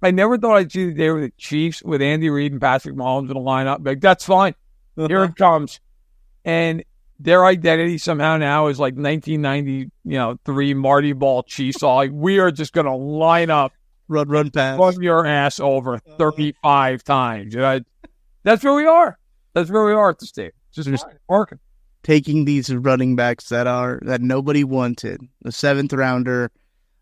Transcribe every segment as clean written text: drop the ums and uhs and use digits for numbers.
I never thought I'd see the day where the Chiefs with Andy Reid and Patrick Mahomes in a lineup. Like, that's fine. Here it comes. And their identity somehow now is like 1993 Marty Ball Chiefs. So like, we are just going to line up, run pass, run your ass over 35 times. That's where we are. That's where we are at the state. Just working. Taking these running backs that nobody wanted, the 7th rounder,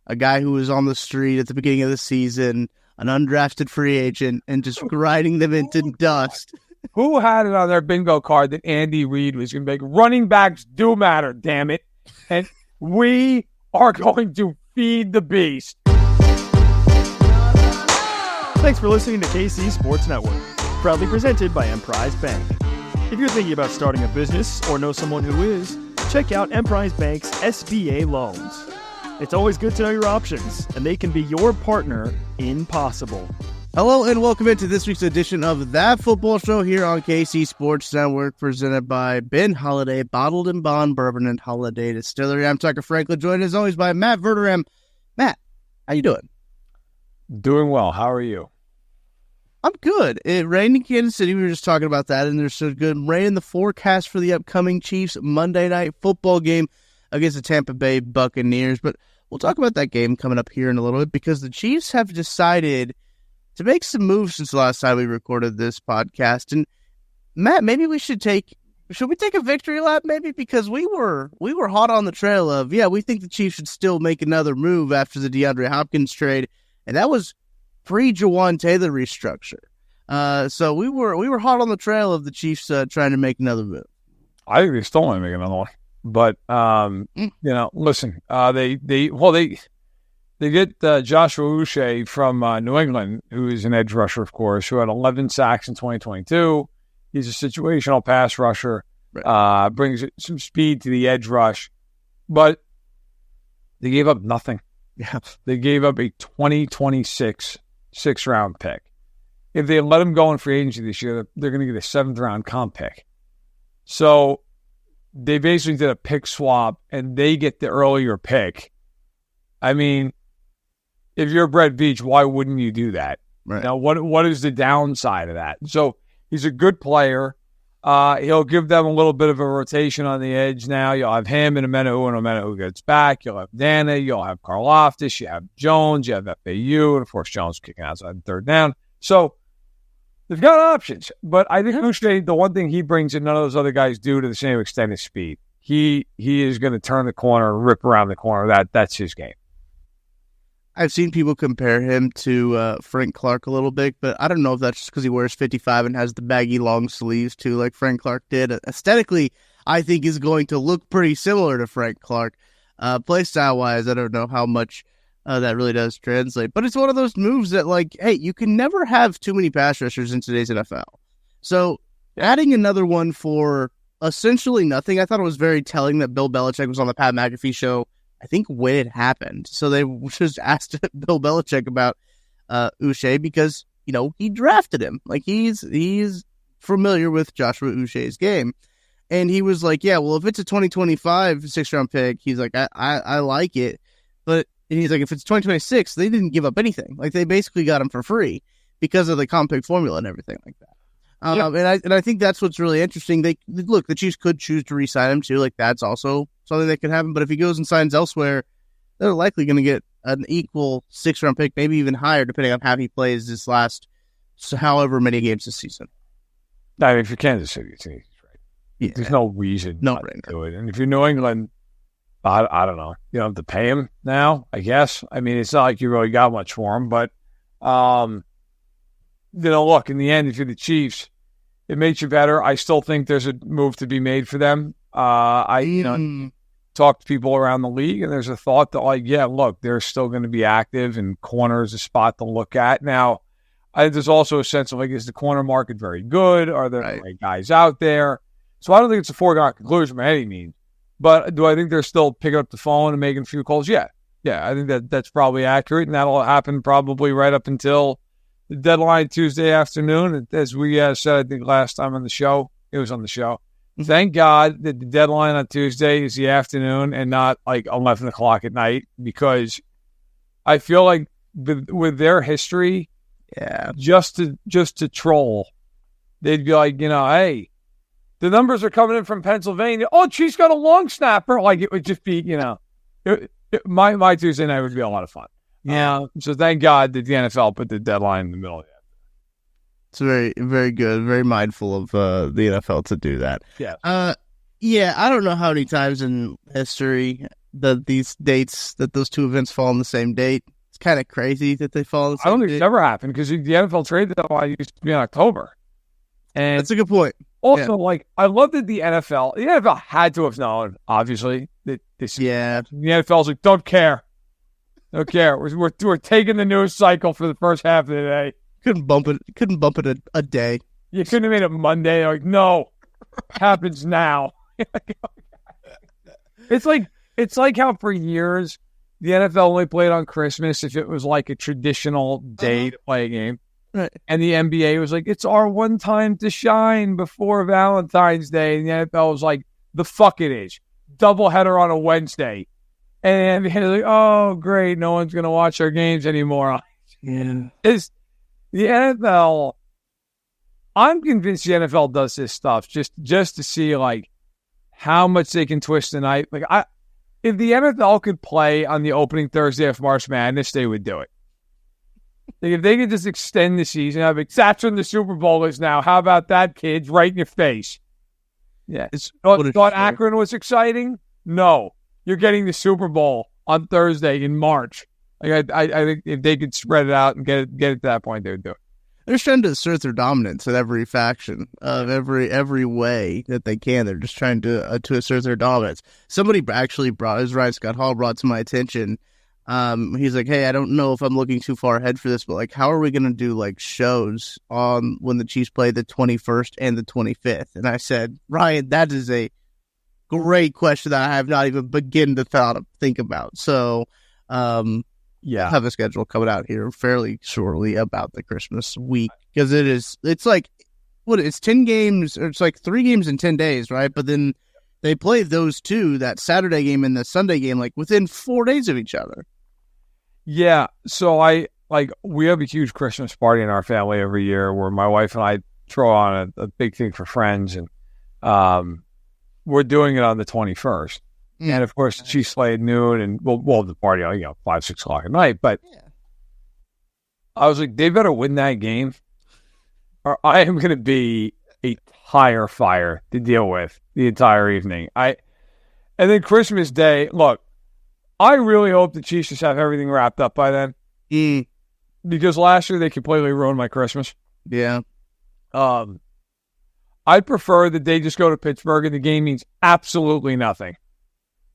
a guy who was on the street at the beginning of the season, an undrafted free agent, and just grinding them into dust. Who had it on their bingo card that Andy Reid was going to make? Running backs do matter, damn it. And we are going to feed the beast. Thanks for listening to KC Sports Network, proudly presented by Emprise Bank. If you're thinking about starting a business or know someone who is, check out Emprise Bank's SBA loans. It's always good to know your options, and they can be your partner in possible. Hello and welcome into this week's edition of That Football Show here on KC Sports Network, presented by Ben Holiday, Bottled and Bond Bourbon and Holiday Distillery. I'm Tucker Franklin, joined as always by Matt Verderame. Matt, how you doing? Doing well. How are you? I'm good. It rained in Kansas City. We were just talking about that, and there's some good rain in the forecast for the upcoming Chiefs Monday night football game against the Tampa Bay Buccaneers. But we'll talk about that game coming up here in a little bit, because the Chiefs have decided to make some moves since the last time we recorded this podcast. And Matt, maybe should we take a victory lap maybe? Because we were hot on the trail of, we think the Chiefs should still make another move after the DeAndre Hopkins trade. And that was pre-Jawan Taylor restructure. So we were hot on the trail of the Chiefs trying to make another move. I think they still want to make another one. But, listen, they get Joshua Uche from New England, who is an edge rusher, of course, who had 11 sacks in 2022. He's a situational pass rusher, right. Brings some speed to the edge rush. But they gave up nothing. Yeah. They gave up a 2026 6th-round pick. If they let him go in free agency this year, they're going to get a 7th-round comp pick. So they basically did a pick swap, and they get the earlier pick. I mean, if you're Brett Veach, why wouldn't you do that? Right. Now, what is the downside of that? So he's a good player. He'll give them a little bit of a rotation on the edge now. You'll have him and Omenu gets back. You'll have Dana. You'll have Karlaftis. You have Jones. You have FAU. And, of course, Jones kicking outside the 3rd down. So they've got options. But I think Uche, the one thing he brings that none of those other guys do to the same extent is speed. He is going to turn the corner, rip around the corner. That's his game. I've seen people compare him to Frank Clark a little bit, but I don't know if that's just because he wears 55 and has the baggy long sleeves too, like Frank Clark did. Aesthetically, I think is going to look pretty similar to Frank Clark. Play style-wise, I don't know how much that really does translate. But it's one of those moves that, like, hey, you can never have too many pass rushers in today's NFL. So adding another one for essentially nothing, I thought it was very telling that Bill Belichick was on the Pat McAfee show, I think, when it happened. So they just asked Bill Belichick about Uche because, he drafted him. Like, he's familiar with Joshua Uche's game. And he was like, yeah, well, if it's a 2025 6th-round pick, he's like, I like it. But he's like, if it's 2026, they didn't give up anything. Like, they basically got him for free because of the comp pick formula and everything like that. And I think that's what's really interesting. The Chiefs could choose to re-sign him too. Like, that's also something that could happen. But if he goes and signs elsewhere, they're likely going to get an equal 6th-round pick, maybe even higher, depending on how he plays this last however many games this season. I mean, if you're Kansas City, it's easy, right? Yeah. There's no reason not to do it. And if you're New England, I don't know. You don't have to pay him now, I guess. I mean, it's not like you really got much for him, but look, in the end, if you're the Chiefs, it makes you better. I still think there's a move to be made for them. I talk to people around the league, and there's a thought that, they're still going to be active, and corner is a spot to look at. Now, I think there's also a sense of, is the corner market very good? Are there the right guys out there? So I don't think it's a foregone conclusion by any means. But do I think they're still picking up the phone and making a few calls? Yeah. Yeah, I think that's probably accurate, and that'll happen probably right up until the deadline Tuesday afternoon. As we said, I think last time on the show, it was on the show. Thank God that the deadline on Tuesday is the afternoon and not 11 o'clock at night, because I feel like with their history, Yeah. just to troll, they'd be like, hey, the numbers are coming in from Pennsylvania. Oh, Chiefs got a long snapper. Like, it would just be, my Tuesday night would be a lot of fun. Yeah. So thank God that the NFL put the deadline in the middle of that. It's very, very good. Very mindful of the NFL to do that. Yeah. Yeah, I don't know how many times in history that these dates, that those two events fall on the same date. It's kind of crazy that they fall on the same I don't think date. it's ever happened because the NFL trade deadline used to be in October. And That's a good point. also, I love that the NFL had to have known, obviously, that this. Yeah. The NFL's like, don't care. Don't care. We're taking the news cycle for the first half of the day. Couldn't bump it a day. You couldn't have made it Monday. Like, no, happens now. It's like how for years the NFL only played on Christmas if it was like a traditional day to play a game. Right. And the NBA was like, it's our one time to shine before Valentine's Day. And the NFL was like, the fuck it is. Doubleheader on a Wednesday. And the NBA was like, oh, great. No one's going to watch our games anymore. Yeah. Is the NFL, I'm convinced the NFL does this stuff just to see like how much they can twist the night. Like, if the NFL could play on the opening Thursday of March Madness, they would do it. Like, if they could just extend the season, I'd be like, that's when the Super Bowl is now. How about that, kids? Right in your face. Yeah. Thought Akron was exciting? No. You're getting the Super Bowl on Thursday in March. Like, I think if they could spread it out and get it to that point, they would do it. They're just trying to assert their dominance in every faction of every way that they can. They're just trying to assert their dominance. Somebody actually Scott Hall brought to my attention. He's like, hey, I don't know if I'm looking too far ahead for this, but like, how are we going to do like shows on when the Chiefs play the 21st and the 25th? And I said, Ryan, that is a great question that I have not even begun to think about. So, yeah, have a schedule coming out here fairly shortly about the Christmas week, because it's like, it's 10 games, or it's like 3 games in 10 days, right? But then they play those two, that Saturday game and the Sunday game, like within 4 days of each other. Yeah. So we have a huge Christmas party in our family every year where my wife and I throw on a big thing for friends, and we're doing it on the 21st. And of course, the Chiefs play at noon, and we'll have the party on 5, 6 o'clock at night. But I was like, they better win that game, or I am going to be a tire fire to deal with the entire evening. And then Christmas Day, look, I really hope the Chiefs just have everything wrapped up by then, because last year they completely ruined my Christmas. Yeah. I prefer that they just go to Pittsburgh and the game means absolutely nothing.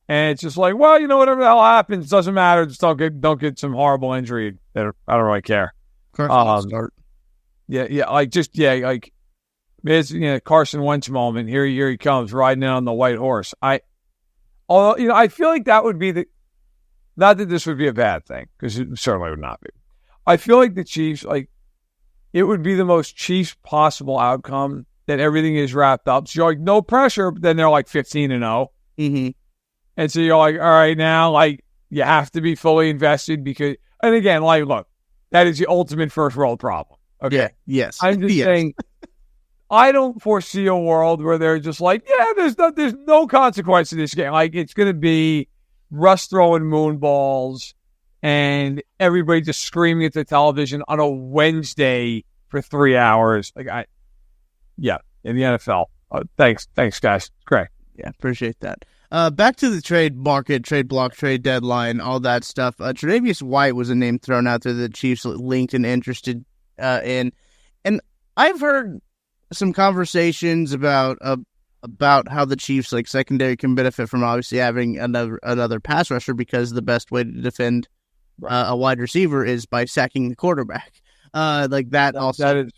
And it's just like, well, whatever the hell happens, doesn't matter. Just don't get some horrible injury. I don't really care. Start. It's Carson Wentz moment. Here he comes riding in on the white horse. I feel like that would be not that this would be a bad thing, because it certainly would not be. I feel like the Chiefs, it would be the most Chiefs possible outcome that everything is wrapped up. So you're like, no pressure, but then they're like 15-0. Mm-hmm. And so you're like, all right, now, you have to be fully invested because, and again, look, that is the ultimate first world problem. Okay. Yeah. Yes. I'm just saying, I don't foresee a world where they're just like, there's no consequence to this game. It's going to be Russ throwing moonballs and everybody just screaming at the television on a Wednesday for 3 hours. In the NFL. Thanks, guys. Great. Yeah, appreciate that. Back to the trade market, trade block, trade deadline, all that stuff. Tre'Davious White was a name thrown out there that the Chiefs linked and interested in. And I've heard some conversations about how the Chiefs secondary can benefit from obviously having another pass rusher, because the best way to defend a wide receiver is by sacking the quarterback. That is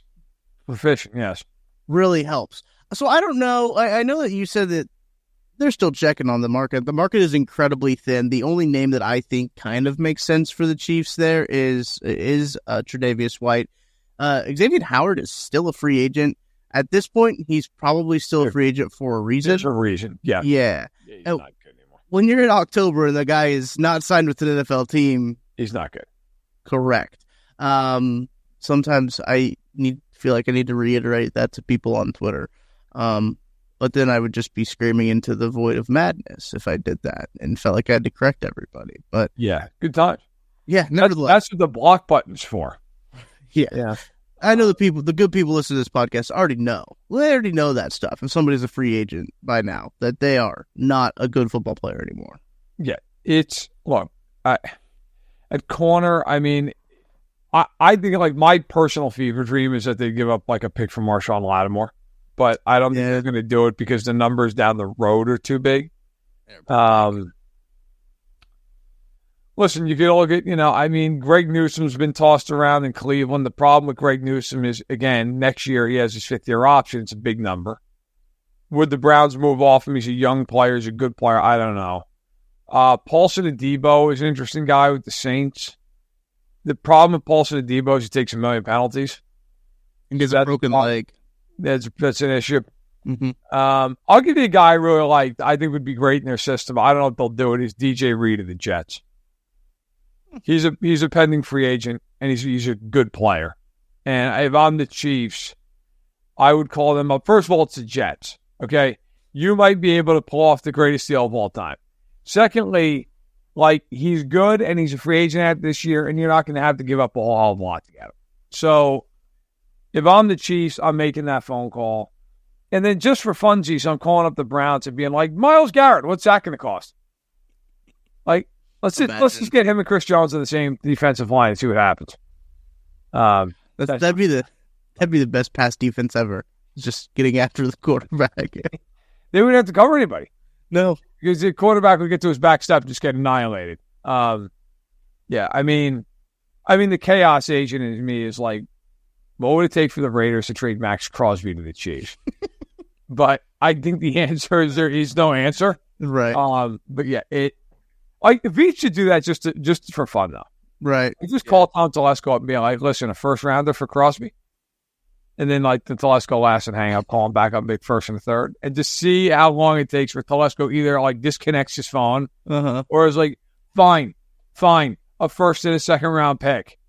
proficient, yes. Really helps. So I don't know. I know that you said that they're still checking on the market. The market is incredibly thin. The only name that I think kind of makes sense for the Chiefs there is Tre'Davious White. Xavier Howard is still a free agent. At this point, he's probably still a free agent for a reason. There's a reason, yeah. Yeah. He's not good anymore. When you're in October and the guy is not signed with an NFL team, he's not good. correct. Sometimes I feel like I need to reiterate that to people on Twitter. But then I would just be screaming into the void of madness if I did that and felt like I had to correct everybody. But yeah, good time. Yeah, nevertheless. That's what the block button's for. Yeah. I know the good people listening to this podcast already know. They already know that stuff. If somebody's a free agent by now, that they are not a good football player anymore. Yeah, at corner, I mean, I think like my personal fever dream is that they give up like a pick from Marshawn Lattimore, but I don't think they're going to do it because the numbers down the road are too big. Listen, you could look at, Greg Newsom's been tossed around in Cleveland. The problem with Greg Newsom is, again, next year he has his fifth-year option. It's a big number. Would the Browns move off him? He's a young player. He's a good player. I don't know. Paulson Adebo is an interesting guy with the Saints. The problem with Paulson Adebo is he takes 1 million penalties. And gets a broken leg. That's an issue. Mm-hmm. I'll give you a guy I really like. I think would be great in their system. I don't know if they'll do it. He's DJ Reed of the Jets. He's a pending free agent, and he's a good player. And if I'm the Chiefs, I would call them up. First of all, it's the Jets. Okay, you might be able to pull off the greatest deal of all time. Secondly, he's good, and he's a free agent at this year, and you're not going to have to give up a whole hell of a lot to get him. So, if I'm the Chiefs, I'm making that phone call, and then just for funsies, I'm calling up the Browns and being like, Myles Garrett, what's that going to cost? Let's just get him and Chris Jones on the same defensive line and see what happens. That'd be the best pass defense ever. Just getting after the quarterback. They wouldn't have to cover anybody. No, because the quarterback would get to his back step and just get annihilated. The chaos agent in me is like, what would it take for the Raiders to trade Max Crosby to the Chiefs? But I think the answer is there is no answer. Right. But yeah, Veach should do that just for fun, though. Right. Just call Tom Telesco up and be like, listen, a first rounder for Crosby. And then the Telesco last and hang up, call him back up, make first and third. And just see how long it takes for Telesco either disconnects his phone or is like, fine, a first and a second round pick.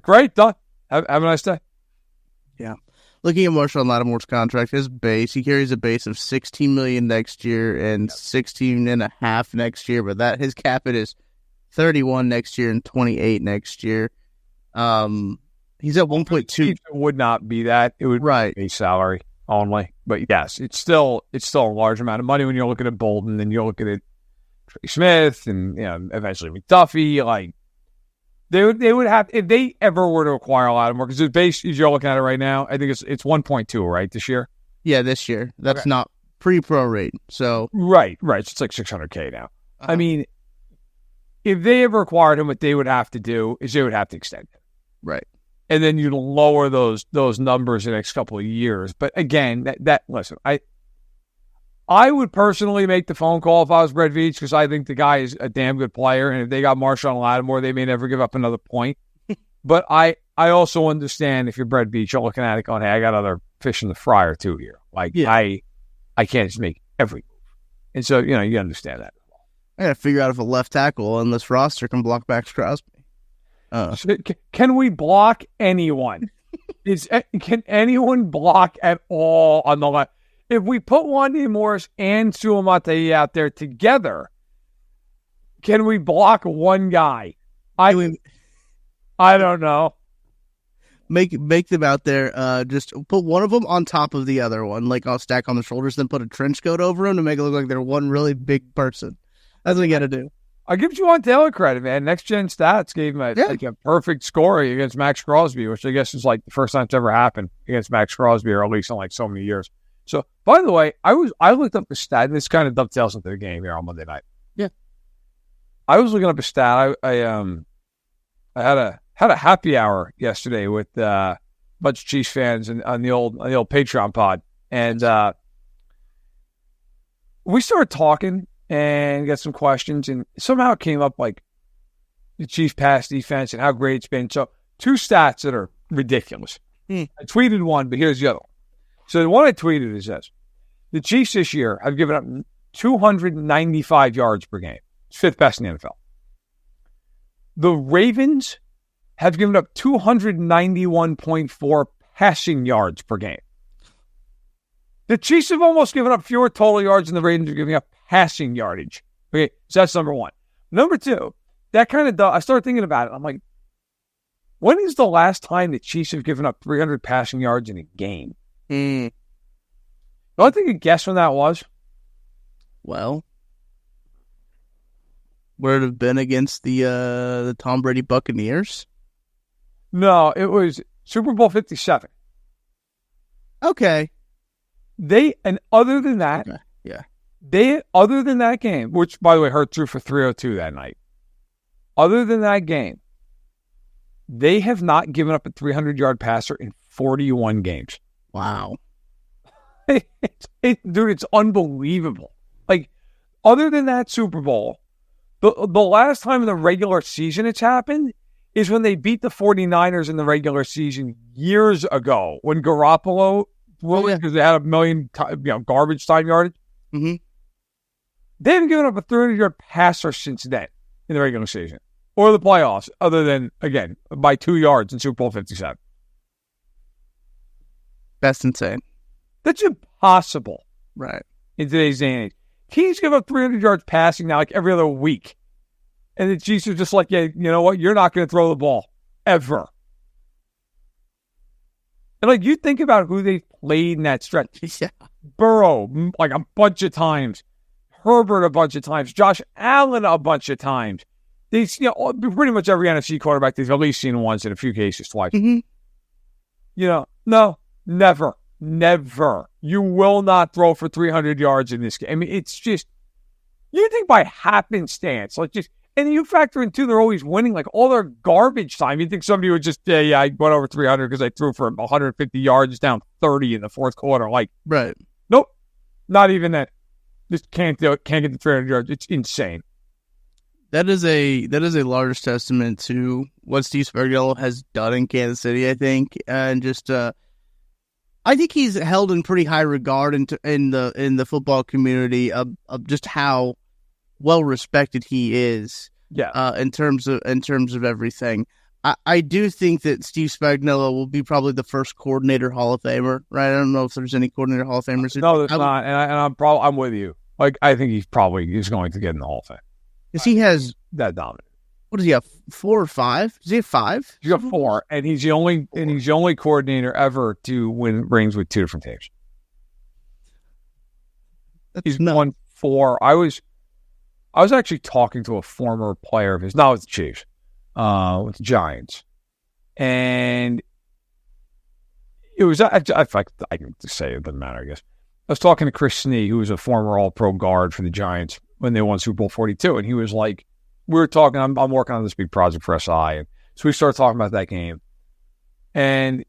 Great, done. Have a nice day. Yeah. Looking at Marshawn Lattimore's contract, his base, he carries a base of $16 million next year and $16.5 next year, but his cap it is $31 next year and $28 next year. He's at 1.2. It would not be that. It would be base salary only. But yes, it's still a large amount of money when you're looking at Bolden and you're looking at Trey Smith and eventually McDuffie. They would have, if they ever were to acquire a lot more, because the base, as you're looking at it right now, I think it's 1.2, right, this year? Yeah, this year. That's not pre-pro rate. So Right. So it's like $600K now. I mean, if they ever acquired him, what they would have to do is they would have to extend him. Right. And then you'd lower those numbers in the next couple of years. But again, listen, I would personally make the phone call if I was Brett Veach because I think the guy is a damn good player. And if they got Marshawn Lattimore, they may never give up another point. But I also understand if you're Brett Veach, you're looking at it going, hey, I got other fish in the fryer too here. I can't just make every move. And so, you understand that. I got to figure out if a left tackle on this roster can block Max Crosby. Can we block anyone? Can anyone block at all on the left? If we put Wande Morris and Suamataia out there together, can we block one guy? I don't know. Make them out there. Just put one of them on top of the other one, I'll stack on the shoulders, then put a trench coat over them to make it look like they're one really big person. That's what you got to do. I give Juwan Taylor credit, man. Next Gen Stats gave him a perfect score against Max Crosby, which I guess is the first time it's ever happened against Max Crosby, or at least in so many years. So, by the way, I looked up the stat, and this kind of dovetails into the game here on Monday night. Yeah, I was looking up a stat. I had a happy hour yesterday with a bunch of Chiefs fans on the old Patreon pod, and we started talking and got some questions, and somehow it came up the Chiefs pass defense and how great it's been. So 2 stats that are ridiculous. I tweeted one, but here's the other one. So the one I tweeted is this. The Chiefs this year have given up 295 yards per game. It's 5th best in the NFL. The Ravens have given up 291.4 passing yards per game. The Chiefs have almost given up fewer total yards than the Ravens are giving up passing yardage. Okay, so that's number one. Number two, that kind of, I started thinking about it. I'm like, when is the last time the Chiefs have given up 300 passing yards in a game? Mm. Do I think a guess when that was? Well, would it have been against the Tom Brady Buccaneers? No, it was Super Bowl 57. Okay. Other than that, Okay. Yeah. Other than that game, which by the way, Hurt threw for 302 that night. Other than that game, they have not given up a 300-yard passer in 41 games. Wow. Dude, it's unbelievable. Like, other than that Super Bowl, the last time in the regular season it's happened is when they beat the 49ers in the regular season years ago when Garoppolo, because they had a million garbage time yardage. Mm-hmm. They haven't given up a 300-yard passer since then in the regular season or the playoffs, other than, again, by 2 yards in Super Bowl 57. That's insane. That's impossible. Right. In today's day and age. Teams give up 300 yards passing now like every other week. And the Chiefs are just like, yeah, you know what? You're not going to throw the ball. Ever. And like, you think about who they played in that stretch. Yeah. Burrow, like a bunch of times. Herbert a bunch of times. Josh Allen a bunch of times. These, pretty much every NFC quarterback they've at least seen once, in a few cases twice. Mm-hmm. No, never. You will not throw for 300 yards in this game. I mean, it's just, you think by happenstance, like just, and you factor in too, they're always winning, like all their garbage time. You think somebody would just, yeah, I went over 300 because I threw for 150 yards down 30 in the fourth quarter. Like, right. Nope, not even that. Just can't do it. Can't get the 300 yards. It's insane. That is a large testament to what Steve Spagnuolo has done in Kansas City, I think, and just I think he's held in pretty high regard in the football community of just how well respected he is. Yeah. In terms of everything, I do think that Steve Spagnuolo will be probably the first coordinator Hall of Famer. Right? I don't know if there's any coordinator Hall of Famers. No, there's not, and I'm with you. Like, I think he's going to get in the Hall of Fame. Because he has that dominant. What does he have? 4 or 5? Does he have 5? He's got 4, and he's the only coordinator ever to win rings with 2 different teams. He's won 4. I was actually talking to a former player of his, not with the Chiefs, with the Giants, and it was I can just say it doesn't matter. I guess I was talking to Chris Snee, who was a former All-Pro guard for the Giants when they won Super Bowl 42, and he was like, we were talking, I'm working on this big project for SI, and so we started talking about that game, and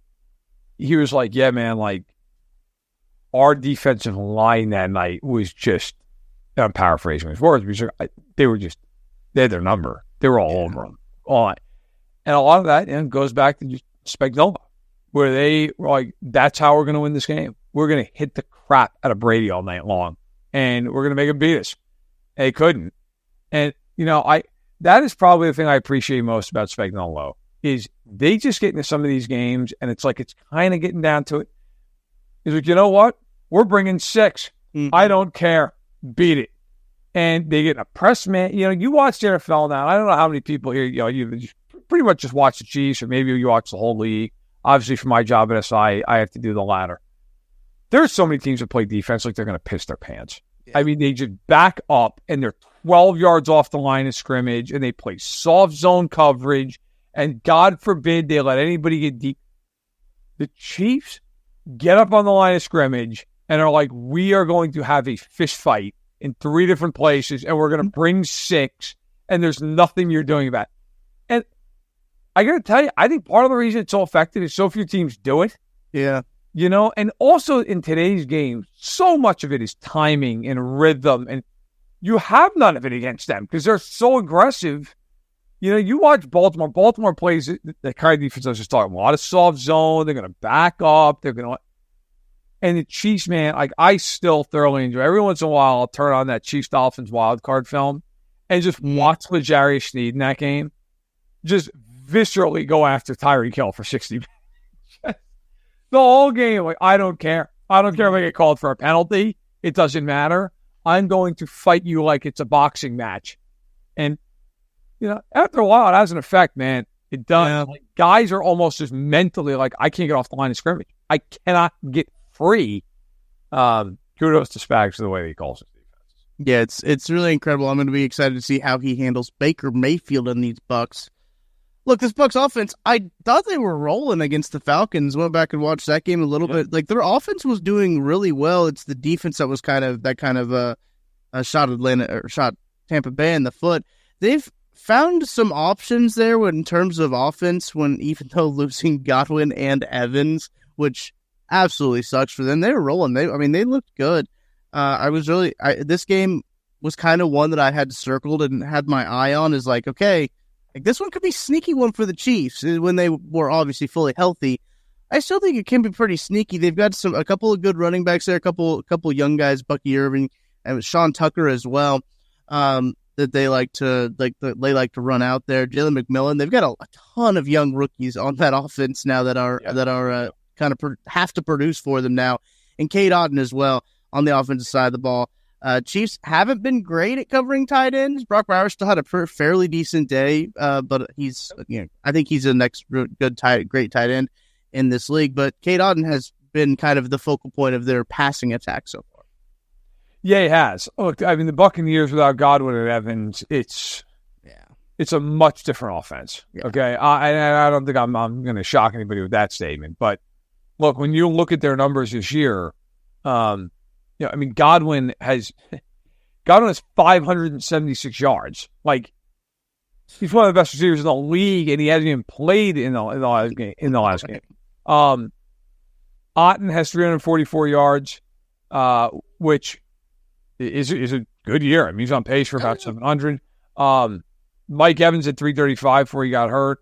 he was like, yeah, man, like, our defensive line that night was just, I'm paraphrasing his words, because they had their number. They were all over them. And a lot of that goes back to just Spagnuolo, where they were like, that's how we're going to win this game. We're going to hit the crap out of Brady all night long, and we're going to make him beat us. And they couldn't. And, that is probably the thing I appreciate most about Spagnuolo, is they just get into some of these games, and it's like it's kind of getting down to it. He's like, you know what? We're bringing 6. Mm-hmm. I don't care. Beat it. And they get a press man. You watch the NFL now. I don't know how many people here, you pretty much just watch the Chiefs, or maybe you watch the whole league. Obviously, for my job at SI, I have to do the latter. There's so many teams that play defense like they're going to piss their pants. Yeah. I mean, they just back up, and they're 12 yards off the line of scrimmage, and they play soft zone coverage, and God forbid they let anybody get deep. The Chiefs get up on the line of scrimmage and are like, we are going to have a fist fight in 3 different places, and we're going to bring 6, and there's nothing you're doing about it. And I got to tell you, I think part of the reason it's so effective is so few teams do it. Yeah. And also in today's game, so much of it is timing and rhythm, and you have none of it against them because they're so aggressive. You watch Baltimore. Baltimore plays the kind of defense I was just talking about. A lot of soft zone. They're going to back up. And the Chiefs, man, like, I still thoroughly enjoy. Every once in a while, I'll turn on that Chiefs-Dolphins wild card film and just watch L'Jarius Sneed in that game. Just viscerally go after Tyreek Hill for 60 minutes. The whole game, like, I don't care. I don't care if I get called for a penalty. It doesn't matter. I'm going to fight you like it's a boxing match. And, after a while, it has an effect, man. It does. Yeah. Like, guys are almost just mentally like, I can't get off the line of scrimmage. I cannot get free. Kudos to Spags for the way he calls his defense. Yeah, it's really incredible. I'm going to be excited to see how he handles Baker Mayfield in these Bucs. Look, this Bucs offense, I thought they were rolling against the Falcons. Went back and watched that game a little bit. Like, their offense was doing really well. It's the defense that was kind of shot Tampa Bay in the foot. They've found some options there in terms of offense even though losing Godwin and Evans, which absolutely sucks for them. They were rolling. They looked good. This game was kind of one that I had circled and had my eye on is like, okay, like this one could be a sneaky one for the Chiefs when they were obviously fully healthy. I still think it can be pretty sneaky. They've got a couple of good running backs there, a couple young guys, Bucky Irving and Sean Tucker as well. That they like to run out there. Jalen McMillan. They've got a ton of young rookies on that offense now that are kind of have to produce for them now, and Cade Otton as well on the offensive side of the ball. Chiefs haven't been great at covering tight ends. Brock Bowers still had a fairly decent day, but he's I think he's the next great tight end in this league. But Cade Otton has been kind of the focal point of their passing attack so far. Yeah, he has. Look, the Buccaneers without Godwin and Evans, it's a much different offense. Yeah. Okay, I don't think I'm going to shock anybody with that statement. But look, when you look at their numbers this year, Godwin has 576 yards. Like, he's one of the best receivers in the league, and he hasn't even played in the last game. Otton has 344 yards, which is a good year. He's on pace for about 700. Mike Evans at 335 before he got hurt.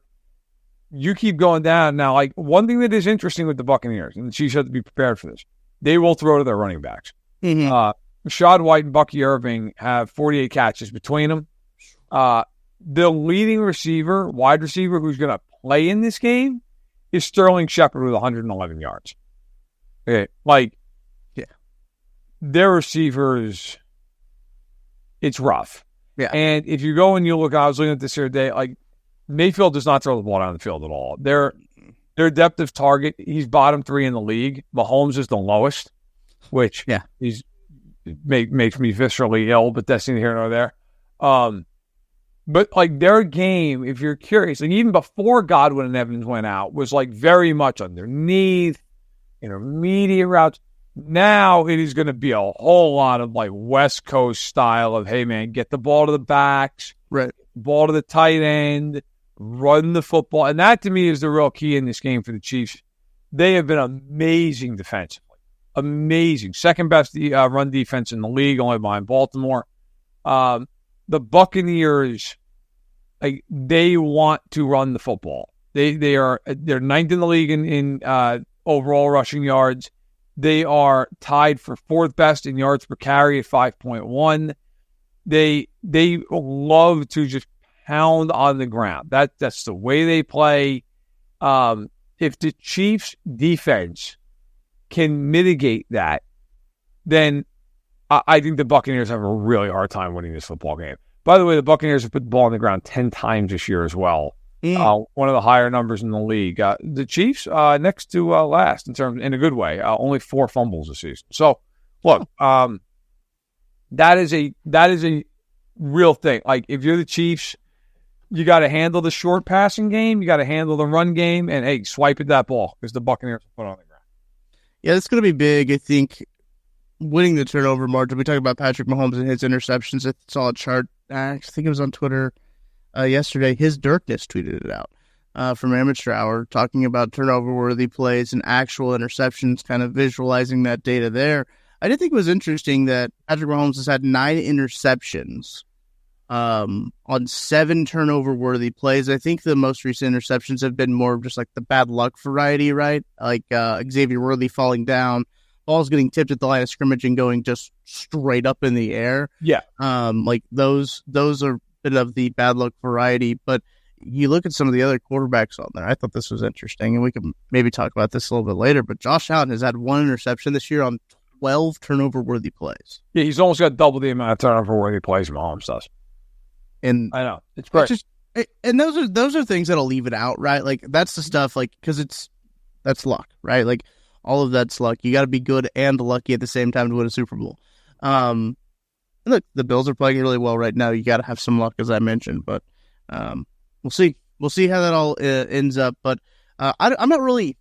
You keep going down. Now, like, one thing that is interesting with the Buccaneers, and the Chiefs have to be prepared for this, they will throw to their running backs. Mm-hmm. Rashad White and Bucky Irving have 48 catches between them. The leading wide receiver who's going to play in this game is Sterling Shepard with 111 yards. Okay, their receivers, it's rough. Yeah. And if you go and you look, I was looking at this here today, like, Mayfield does not throw the ball down the field at all. Their depth of target, he's bottom 3 in the league. Mahomes is the lowest, which makes me viscerally ill, but that's neither here nor there. But like, their game, if you're curious, like, even before Godwin and Evans went out, was like very much underneath, intermediate routes. Now it is going to be a whole lot of like West Coast style of, hey man, get the ball to the backs, right? Ball to the tight end, run the football. And that to me is the real key in this game for the Chiefs. They have been amazing defensively. Amazing. Second best run defense in the league, only behind Baltimore. The Buccaneers, like, they want to run the football. They're ninth in the league in overall rushing yards. They are tied for fourth best in yards per carry at 5.1. They love to just pound on the ground. That's the way they play. If the Chiefs' defense can mitigate that, then I think the Buccaneers have a really hard time winning this football game. By the way, the Buccaneers have put the ball on the ground 10 times this year as well. One of the higher numbers in the league. The Chiefs next to last in a good way. Only 4 fumbles this season. So look, that is a real thing. Like, if you're the Chiefs, you got to handle the short passing game. You got to handle the run game, and hey, swipe at that ball because the Buccaneers put it on the ground. Yeah, it's going to be big. I think winning the turnover margin. We talked about Patrick Mahomes and his interceptions. I saw a chart. I think it was on Twitter yesterday. His Dirkness tweeted it out from Amateur Hour, talking about turnover-worthy plays and actual interceptions, kind of visualizing that data there. I did think it was interesting that Patrick Mahomes has had 9 interceptions on 7 turnover-worthy plays. I think the most recent interceptions have been more of just like the bad luck variety, right? Like Xavier Worthy falling down, balls getting tipped at the line of scrimmage and going just straight up in the air. Yeah. Like those are a bit of the bad luck variety. But you look at some of the other quarterbacks on there. I thought this was interesting, and we can maybe talk about this a little bit later. But Josh Allen has had 1 interception this year on 12 turnover-worthy plays. Yeah, he's almost got double the amount of turnover-worthy plays Mahomes does. And I know it's great. And those are things that'll leave it out, right? Like that's the stuff, like because that's luck, right? Like all of that's luck. You got to be good and lucky at the same time to win a Super Bowl. Look, the Bills are playing really well right now. You got to have some luck, as I mentioned, but we'll see. We'll see how that all ends up. But I'm not really.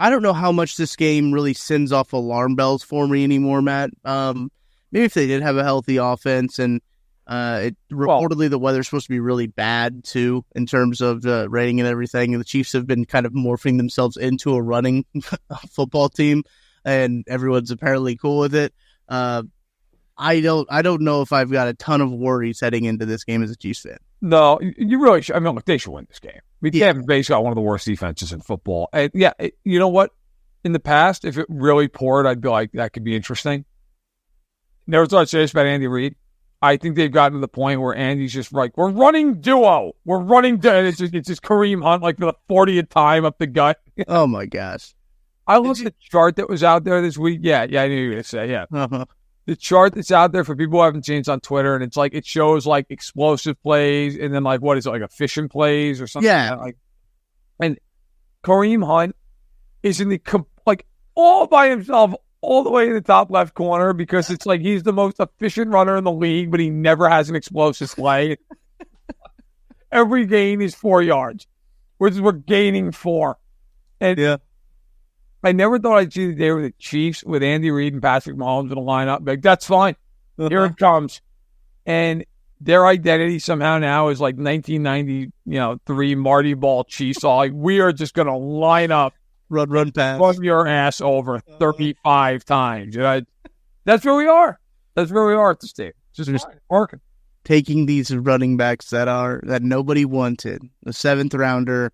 I don't know how much this game really sends off alarm bells for me anymore, Matt. Maybe if they did have a healthy offense and reportedly the weather's supposed to be really bad too in terms of the rating and everything. And the Chiefs have been kind of morphing themselves into a running football team, and everyone's apparently cool with it. I don't know if I've got a ton of worries heading into this game as a Chiefs fan. No, you really should. I mean, look, they should win this game. Tampa Bay's got one of the worst defenses in football. And you know what? In the past, if it really poured, I'd be like, that could be interesting. Never thought I'd say this about Andy Reid. I think they've gotten to the point where Andy's just like, we're running duo. We're running. It's just Kareem Hunt like for the 40th time up the gut. Oh, my gosh. I looked at the chart that was out there this week. Yeah, I knew you were going to say, yeah. Uh-huh. The chart that's out there for people who haven't seen it on Twitter, and it's like it shows like explosive plays and then like what is it, like efficient plays or something? Yeah. Like, and Kareem Hunt is in the like all by himself all the way in the top left corner because it's like he's the most efficient runner in the league, but he never has an explosive play. Every gain is 4 yards. We're gaining 4. And yeah. I never thought I'd see the day with the Chiefs with Andy Reid and Patrick Mahomes in a lineup. Like, that's fine. Here it comes. And their identity somehow now is like 1993 Marty Ball Chiefs. All like, we are just going to line up, run pass, run your ass over 35 times. That's where we are. That's where we are at the state. Just working. Taking these running backs that nobody wanted, the 7th rounder,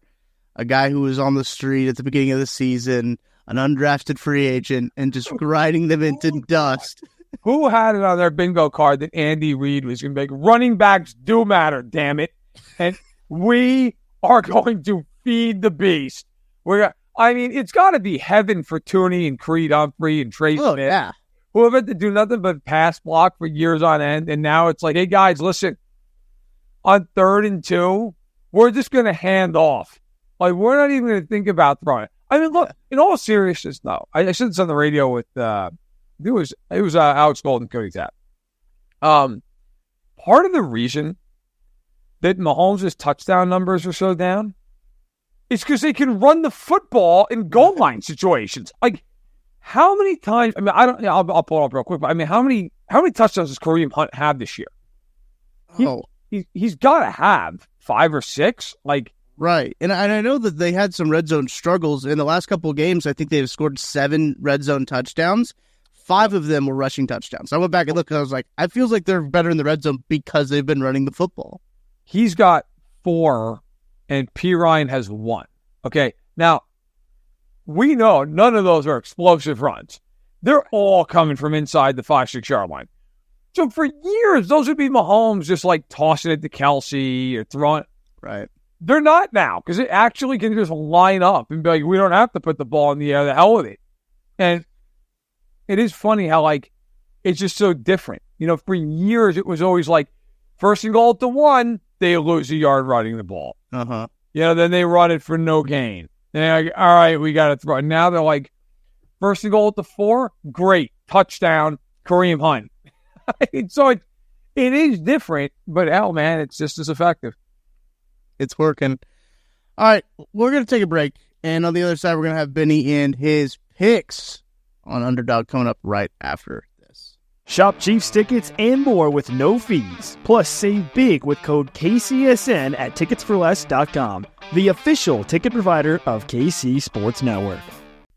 a guy who was on the street at the beginning of the season, an undrafted free agent, and just grinding them into dust. Who had it on their bingo card that Andy Reid was going to make? Running backs do matter, damn it. And we are going to feed the beast. It's got to be heaven for Tooney and Creed Humphrey and Trey Smith. Yeah. Who have had to do nothing but pass block for years on end. And now it's like, hey, guys, listen, on 3rd and 2, we're just going to hand off. Like, we're not even going to think about throwing it. I mean, look, in all seriousness, no. I said this on the radio with, it was Alex Gold and Cody Tapp. Part of the reason that Mahomes' touchdown numbers are so down is because they can run the football in goal line situations. Like, how many times, I mean, I'll pull it up real quick, but I mean, how many touchdowns does Kareem Hunt have this year? He's got to have 5 or 6, like. Right. And I know that they had some red zone struggles. In the last couple of games, I think they've scored 7 red zone touchdowns. 5 of them were rushing touchdowns. I went back and looked, and I was like, it feels like they're better in the red zone because they've been running the football. He's got 4, and P. Ryan has 1. Okay. Now, we know none of those are explosive runs. They're all coming from inside the 5-6 yard line. So for years, those would be Mahomes just like tossing it to Kelsey or throwing. Right. They're not now because it actually can just line up and be like, we don't have to put the ball in the air. The hell with it. And it is funny how, like, it's just so different. You know, for years, it was always like, 1st and goal at the 1, they lose a yard running the ball. Uh-huh. You know, then they run it for no gain. They're like, all right, we got to throw. Now they're like, 1st and goal at the 4, great. Touchdown, Kareem Hunt. So it is different, but hell, man, it's just as effective. It's working. All right, we're going to take a break. And on the other side, we're going to have Benny and his picks on Underdog coming up right after this. Shop Chiefs tickets and more with no fees. Plus, save big with code KCSN at ticketsforless.com, the official ticket provider of KC Sports Network.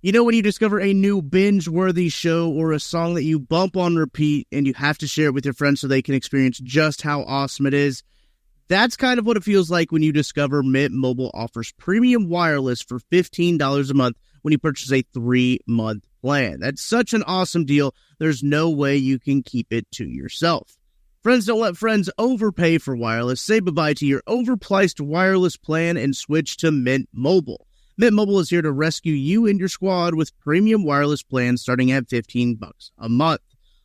You know when you discover a new binge-worthy show or a song that you bump on repeat and you have to share it with your friends so they can experience just how awesome it is? That's kind of what it feels like when you discover Mint Mobile offers premium wireless for $15 a month when you purchase a 3-month plan. That's such an awesome deal. There's no way you can keep it to yourself. Friends don't let friends overpay for wireless. Say bye-bye to your overpriced wireless plan and switch to Mint Mobile. Mint Mobile is here to rescue you and your squad with premium wireless plans starting at $15 a month.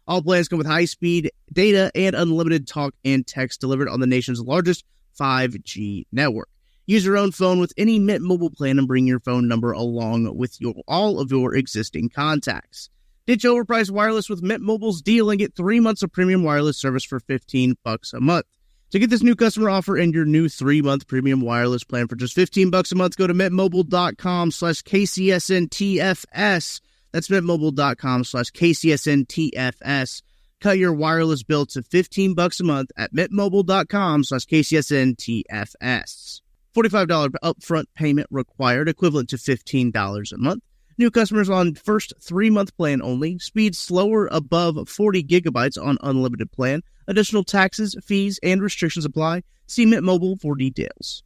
All plans come with high-speed data and unlimited talk and text delivered on the nation's largest 5G network. Use your own phone with any Mint Mobile plan and bring your phone number along with all of your existing contacts. Ditch overpriced wireless with Mint Mobile's deal and get 3 months of premium wireless service for $15 a month. To get this new customer offer and your new 3-month premium wireless plan for just $15 a month, go to mintmobile.com/KCSNTFS. That's mintmobile.com/KCSNTFS. Cut your wireless bill to $15 a month at mintmobile.com/KCSNTFS. $45 upfront payment required, equivalent to $15 a month. New customers on first 3-month plan only. Speed slower above 40 gigabytes on unlimited plan. Additional taxes, fees, and restrictions apply. See Mint Mobile for details.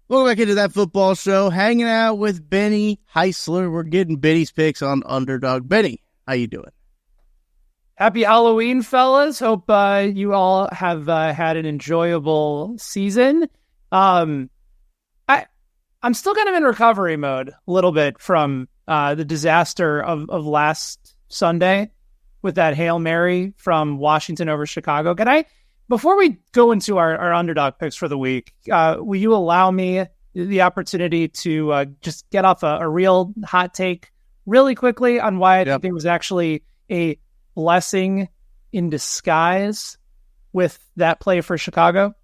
Welcome back into That Football Show. Hanging out with Benny Heisler. We're getting Benny's picks on Underdog. Benny, how you doing? Happy Halloween, fellas. Hope you all have had an enjoyable season. I'm still kind of in recovery mode a little bit from the disaster of last Sunday with that Hail Mary from Washington over Chicago. Can I, before we go into our underdog picks for the week, will you allow me the opportunity to just get off a real hot take really quickly on why I think there was actually a blessing in disguise with that play for Chicago?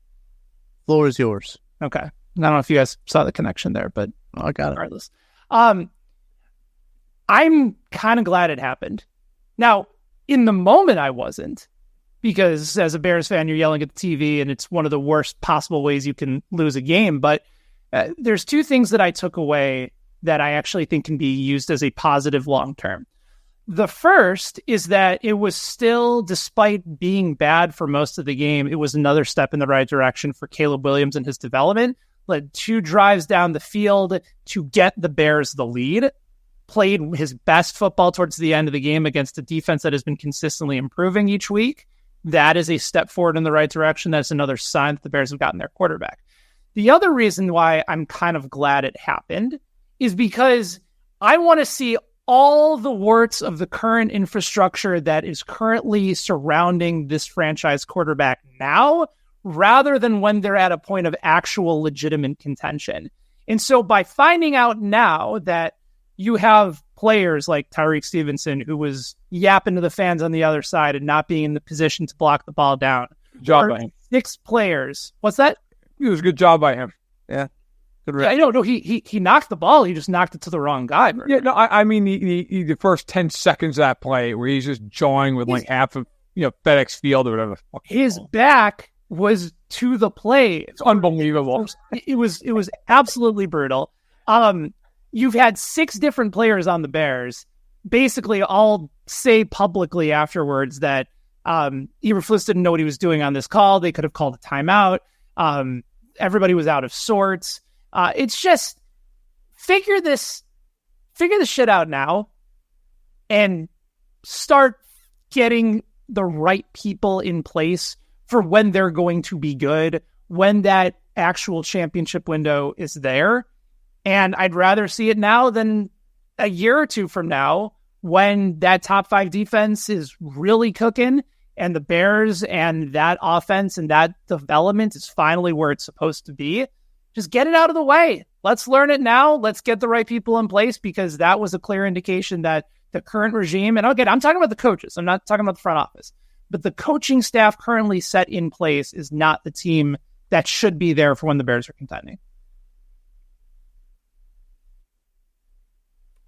Floor is yours. Okay. I don't know if you guys saw the connection there, but I got it. Regardless. I'm kind of glad it happened. Now, in the moment, I wasn't, because as a Bears fan, you're yelling at the TV, and it's one of the worst possible ways you can lose a game. But there's two things that I took away that I actually think can be used as a positive long-term. The first is that it was still, despite being bad for most of the game, it was another step in the right direction for Caleb Williams and his development. Led 2 drives down the field to get the Bears the lead. Played his best football towards the end of the game against a defense that has been consistently improving each week. That is a step forward in the right direction. That's another sign that the Bears have gotten their quarterback. The other reason why I'm kind of glad it happened is because I want to see all the warts of the current infrastructure that is currently surrounding this franchise quarterback now, rather than when they're at a point of actual legitimate contention. And so by finding out now that you have players like Tyreek Stevenson, who was yapping to the fans on the other side and not being in the position to block the ball down. Job by him. 6 players. What's that? It was a good job by him. Yeah. Yeah, no, he knocked the ball. He just knocked it to the wrong guy. Yeah, no, I mean the first 10 seconds of that play where he's just jawing with like half of FedEx Field or whatever. His back was to the play. It's unbelievable. It was absolutely brutal. You've had 6 different players on the Bears basically all say publicly afterwards that Eberflus didn't know what he was doing on this call. They could have called a timeout. Everybody was out of sorts. It's just figure this shit out now and start getting the right people in place for when they're going to be good, when that actual championship window is there. And I'd rather see it now than a year or two from now when that top 5 defense is really cooking and the Bears and that offense and that development is finally where it's supposed to be. Just get it out of the way. Let's learn it now. Let's get the right people in place, because that was a clear indication that the current regime, and again, I'm talking about the coaches. I'm not talking about the front office, but the coaching staff currently set in place is not the team that should be there for when the Bears are contending.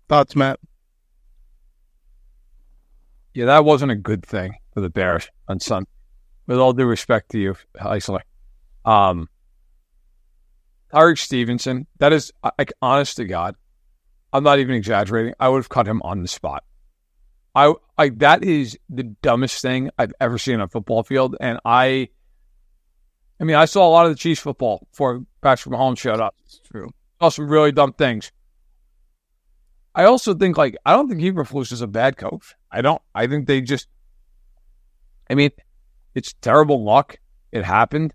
Thoughts, Matt? Yeah, that wasn't a good thing for the Bears on Sunday. With all due respect to you, Heisler. Tyreek Stevenson, that is, honest to God, I'm not even exaggerating. I would have cut him on the spot. That is the dumbest thing I've ever seen on a football field. And I saw a lot of the Chiefs football before Patrick Mahomes showed up. It's true. Saw some really dumb things. I also think, I don't think Eberflus is a bad coach. I don't. I think they just, It's terrible luck. It happened.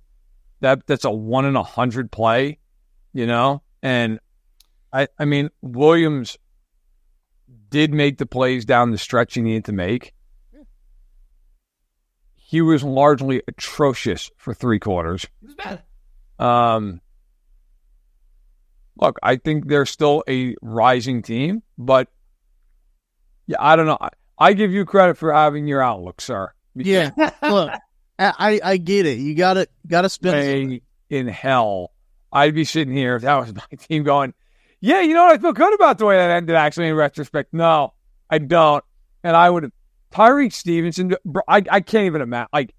That's a 1 in 100 play, And I mean, Williams did make the plays down the stretch he needed to make. He was largely atrocious for 3 quarters. It was bad. Look, I think they're still a rising team, but yeah, I don't know. I give you credit for having your outlook, sir. Yeah, look, I get it. You gotta spend in hell. I'd be sitting here if that was my team going, yeah, you know what? I feel good about the way that ended, actually, in retrospect. No, I don't. And I would have. Tyreek Stevenson, I can't even imagine. Like,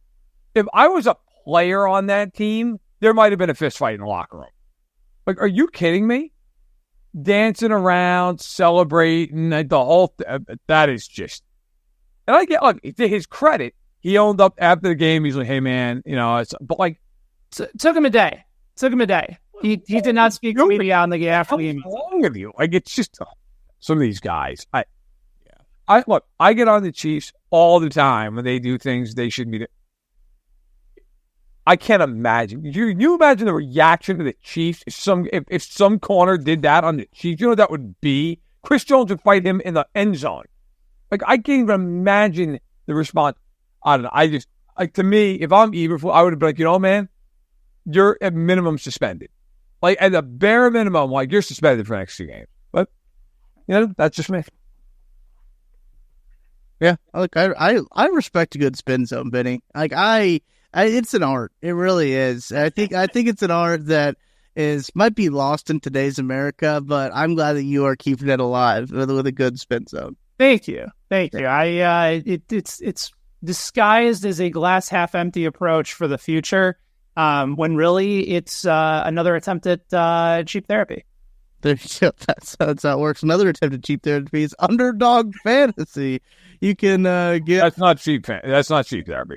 if I was a player on that team, there might have been a fist fight in the locker room. Like, are you kidding me? Dancing around, celebrating, the whole that is just. And I get, look, to his credit, he owned up after the game. He's like, hey, man, but like. Took him a day. He did not speak to media on the game after the game. What's wrong with you? Like, it's just some of these guys. I get on the Chiefs all the time when they do things they shouldn't be doing. I can't imagine. You imagine the reaction to the Chiefs if some corner did that on the Chiefs? You know what that would be? Chris Jones would fight him in the end zone. Like, I can't even imagine the response. I don't know. To me, if I'm Eberflus, I would have been like, man, you're at minimum suspended. Like, at the bare minimum, like, you're suspended for the next 2 games. But, that's just me. Yeah, look, I respect a good spin zone, Benny. Like, it's an art. It really is. I think it's an art that might be lost in today's America, but I'm glad that you are keeping it alive with a good spin zone. Thank you. It's disguised as a glass half empty approach for the future, when really it's another attempt at cheap therapy. That's how it works. Another attempt at cheap therapy is Underdog Fantasy. You can get. That's not cheap. That's not cheap therapy.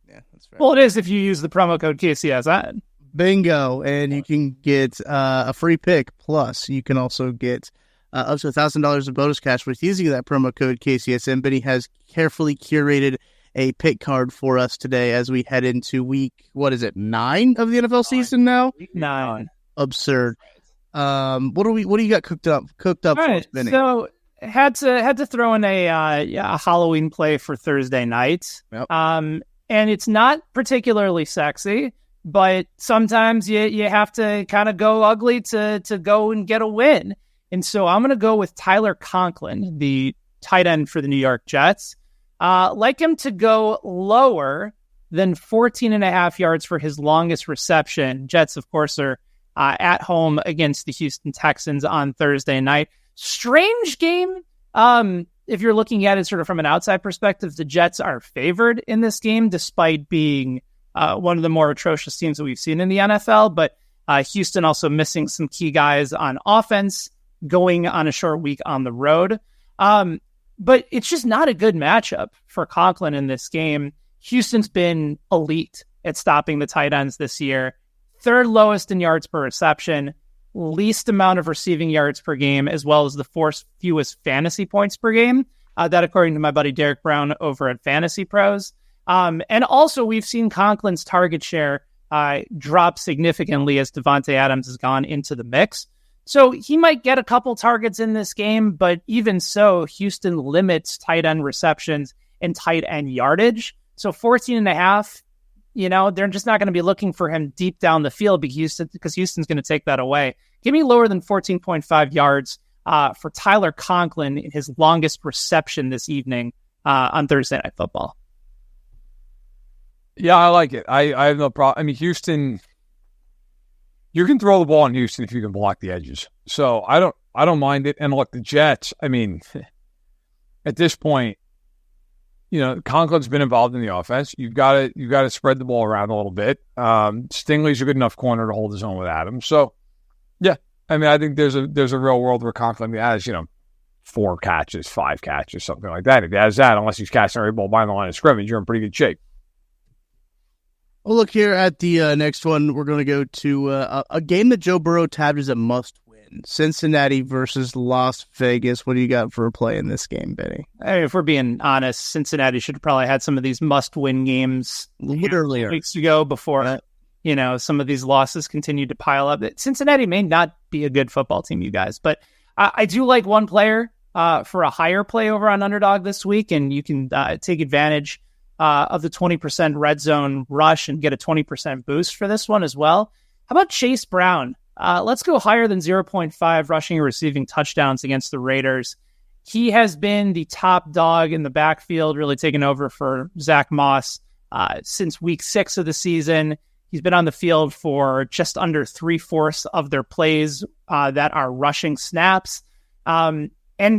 Yeah, that's fair. Well, it is if you use the promo code KCSN. Bingo, and you can get a free pick. Plus, you can also get up to $1,000 of bonus cash with using that promo code KCSN. Benny has carefully curated a pick card for us today as we head into week 9 of the NFL season now. Week 9. Absurd. What do you got cooked up All right, for us, Benny? so had to throw in a Halloween play for Thursday night. Yep. And it's not particularly sexy, but sometimes you have to kind of go ugly to go and get a win. And so I'm going to go with Tyler Conklin, the tight end for the New York Jets. Like him to go lower than 14.5 yards for his longest reception. Jets, of course, are at home against the Houston Texans on Thursday night. Strange game. If you're looking at it sort of from an outside perspective, the Jets are favored in this game, despite being one of the more atrocious teams that we've seen in the NFL. But Houston also missing some key guys on offense, going on a short week on the road. But it's just not a good matchup for Conklin in this game. Houston's been elite at stopping the tight ends this year. 3rd lowest in yards per reception, least amount of receiving yards per game, as well as the 4th fewest fantasy points per game. That according to my buddy Derek Brown over at Fantasy Pros. And also we've seen Conklin's target share drop significantly as Devontae Adams has gone into the mix. So he might get a couple targets in this game, but even so, Houston limits tight end receptions and tight end yardage. So 14.5, they're just not going to be looking for him deep down the field because Houston's going to take that away. Give me lower than 14.5 yards for Tyler Conklin in his longest reception this evening on Thursday Night Football. Yeah, I like it. I have no problem. I mean, Houston, you can throw the ball in Houston if you can block the edges. So I don't mind it. And look, the Jets, I mean, at this point, Conklin's been involved in the offense. You've got to spread the ball around a little bit. Stingley's a good enough corner to hold his own with Adams. So, yeah, I mean, I think there's a real world where Conklin has 4 catches, 5 catches, something like that. If he has that, unless he's catching every ball by the line of scrimmage, you're in pretty good shape. Well, look here at the next one. We're going to go to a game that Joe Burrow tabbed as a must-win. win. Cincinnati versus Las Vegas. What do you got for a play in this game, Benny? If we're being honest, Cincinnati should have probably had some of these must-win games literally weeks ago before some of these losses continued to pile up. Cincinnati may not be a good football team, you guys, but I do like one player for a higher play over on Underdog this week, and you can take advantage of the 20% red zone rush and get a 20% boost for this one as well. How about Chase Brown? Let's go higher than 0.5 rushing and receiving touchdowns against the Raiders. He has been the top dog in the backfield, really taking over for Zach Moss since week 6 of the season. He's been on the field for just under 3/4 of their plays that are rushing snaps. And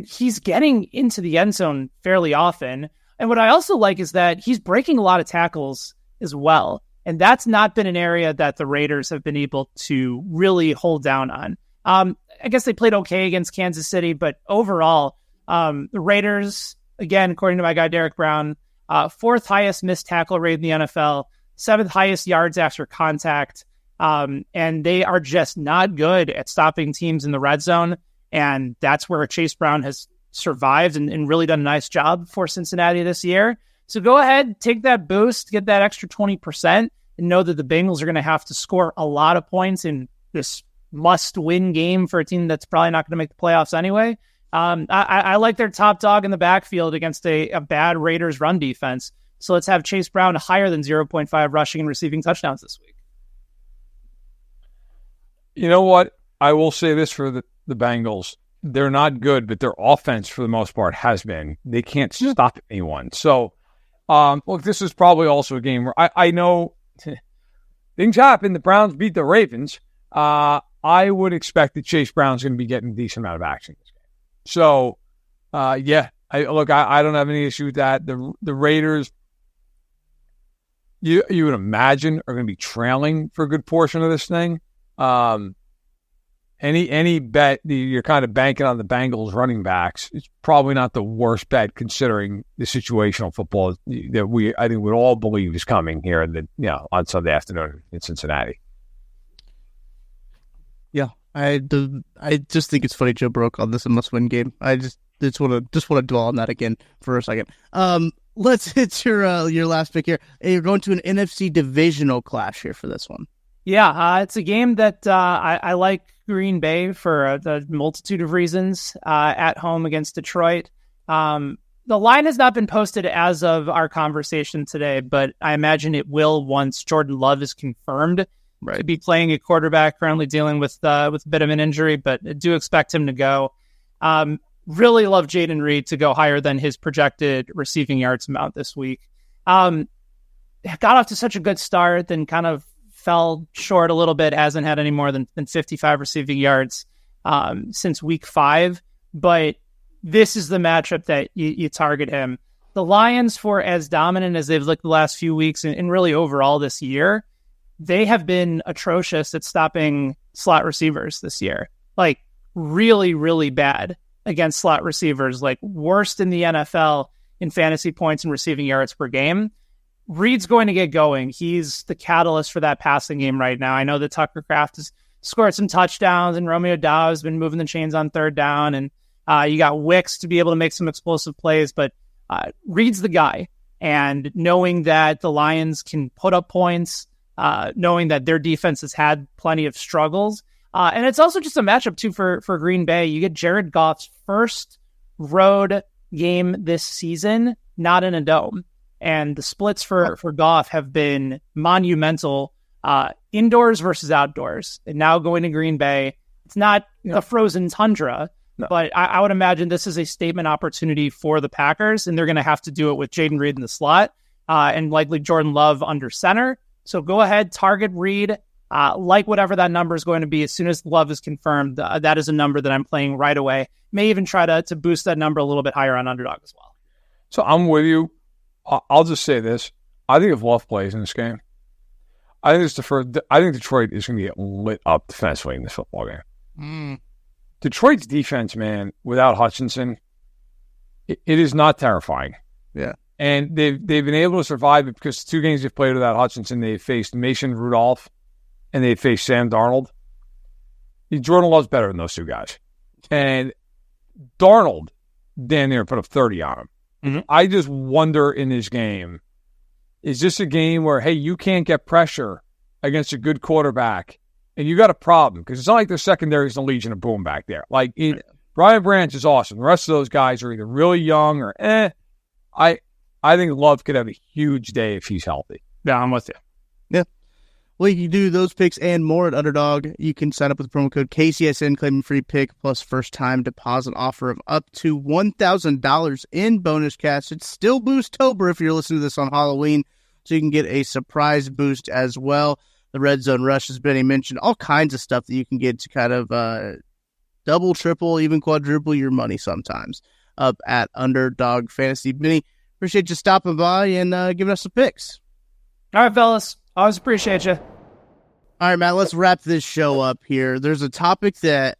he's getting into the end zone fairly often. And what I also like is that he's breaking a lot of tackles as well. And that's not been an area that the Raiders have been able to really hold down on. I guess they played okay against Kansas City, but overall, the Raiders, again, according to my guy Derek Brown, 4th highest missed tackle rate in the NFL, 7th highest yards after contact, and they are just not good at stopping teams in the red zone. And that's where Chase Brown has survived and really done a nice job for Cincinnati this year. So go ahead, take that boost, get that extra 20%, and know that the Bengals are going to have to score a lot of points in this must-win game for a team that's probably not going to make the playoffs anyway. I like their top dog in the backfield against a bad Raiders run defense. So let's have Chase Brown higher than 0.5 rushing and receiving touchdowns this week. You know what? I will say this for the Bengals. They're not good, but their offense, for the most part, has been. They can't stop anyone. So, look, this is probably also a game where I know things happen. The Browns beat the Ravens. I would expect that Chase Brown's going to be getting a decent amount of action this game. So, I don't have any issue with that. The Raiders, you would imagine, are going to be trailing for a good portion of this thing. Any bet you're kind of banking on the Bengals running backs, it's probably not the worst bet considering the situational football that I think we'd all believe is coming here on Sunday afternoon in Cincinnati. Yeah, I just think it's funny Joe broke on this a must-win game. I just want to dwell on that again for a second. Let's hit your last pick here. You're going to an NFC divisional clash here for this one. Yeah, it's a game that I like Green Bay for a multitude of reasons at home against Detroit. The line has not been posted as of our conversation today, but I imagine it will once Jordan Love is confirmed to be playing a quarterback currently dealing with a bit of an injury, but I do expect him to go. Really love Jaden Reed to go higher than his projected receiving yards amount this week. Got off to such a good start, then kind of fell short a little bit, hasn't had any more than 55 receiving yards since week 5. But this is the matchup that you target him. The Lions, for as dominant as they've looked the last few weeks and really overall this year, they have been atrocious at stopping slot receivers this year. Like really, really bad against slot receivers, like worst in the NFL in fantasy points and receiving yards per game. Reed's going to get going. He's the catalyst for that passing game right now. I know that Tucker Kraft has scored some touchdowns and Romeo Dow has been moving the chains on 3rd down. And you got Wicks to be able to make some explosive plays, but Reed's the guy. And knowing that the Lions can put up points, knowing that their defense has had plenty of struggles. And it's also just a matchup too for Green Bay. You get Jared Goff's first road game this season, not in a dome. And the splits for Goff have been monumental, indoors versus outdoors. And now going to Green Bay, it's not a frozen tundra, but I would imagine this is a statement opportunity for the Packers, and they're going to have to do it with Jaden Reed in the slot and likely Jordan Love under center. So go ahead, target Reed, like whatever that number is going to be. As soon as Love is confirmed, that is a number that I'm playing right away. May even try to boost that number a little bit higher on Underdog as well. So I'm with you. I'll just say this. I think if Love plays in this game, I think Detroit is going to get lit up defensively in this football game. Detroit's defense, man, without Hutchinson, it is not terrifying. Yeah. And they've been able to survive it because the 2 games they've played without Hutchinson, they've faced Mason Rudolph and they faced Sam Darnold. Jordan Love's better than those two guys. And Darnold, damn near put up 30 on him. Mm-hmm. I just wonder in this game, is this a game where, hey, you can't get pressure against a good quarterback and you got a problem? Because it's not like their secondary is the Legion of Boom back there. Like, Brian Branch is awesome. The rest of those guys are either really young or I think Love could have a huge day if he's healthy. Yeah, I'm with you. Yeah. Well, you can do those picks and more at Underdog. You can sign up with the promo code KCSN, claim a free pick plus first-time deposit offer of up to $1,000 in bonus cash. It's still Boost-tober if you're listening to this on Halloween, so you can get a surprise boost as well. The Red Zone Rush, as Benny mentioned, all kinds of stuff that you can get to kind of double, triple, even quadruple your money sometimes up at Underdog Fantasy. Benny, appreciate you stopping by and giving us some picks. All right, fellas. Always appreciate you. All right, Matt, let's wrap this show up here. There's a topic that